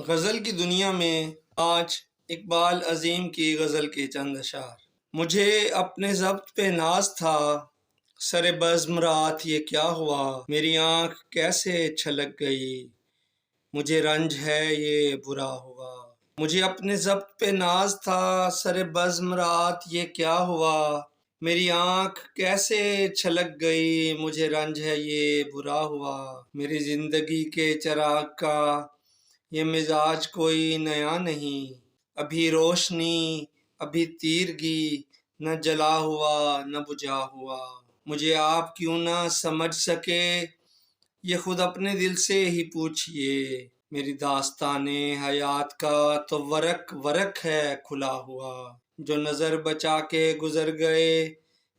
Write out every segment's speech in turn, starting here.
غزل کی دنیا میں آج اقبال عظیم کی غزل کے چند اشعار۔ مجھے اپنے ضبط پہ ناز تھا، سر بزم رات یہ کیا ہوا، میری آنکھ کیسے چھلک گئی، مجھے رنج ہے یہ برا ہوا۔ مجھے اپنے ضبط پہ ناز تھا، سر بزم رات یہ کیا ہوا، میری آنکھ کیسے چھلک گئی، مجھے رنج ہے یہ برا ہوا۔ میری زندگی کے چراغ کا یہ مزاج کوئی نیا نہیں، ابھی روشنی ابھی تیرگی، نہ جلا ہوا نہ بجھا ہوا۔ مجھے آپ کیوں نہ سمجھ سکے یہ خود اپنے دل سے ہی پوچھئے، میری داستان حیات کا تو ورق ورق ہے کھلا ہوا۔ جو نظر بچا کے گزر گئے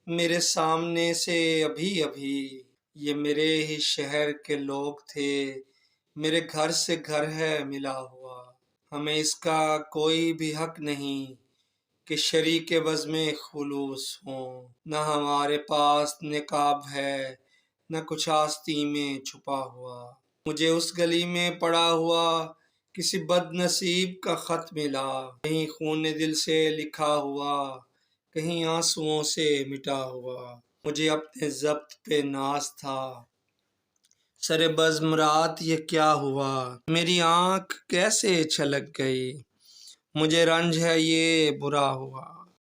میرے سامنے سے ابھی ابھی، یہ میرے ہی شہر کے لوگ تھے، میرے گھر سے گھر ہے ملا ہوا۔ ہمیں اس کا کوئی بھی حق نہیں کہ شریک بزم خلوص ہوں، نہ ہمارے پاس نقاب ہے نہ کچھ آستین میں چھپا ہوا۔ مجھے اس گلی میں پڑا ہوا کسی بد نصیب کا خط ملا، کہیں خون دل سے لکھا ہوا، کہیں آنسوؤں سے مٹا ہوا۔ مجھے اپنے ضبط پہ ناز تھا، سر بزم رات یہ کیا ہوا، میری آنکھ کیسے چھلک گئی، مجھے رنج ہے یہ برا ہوا۔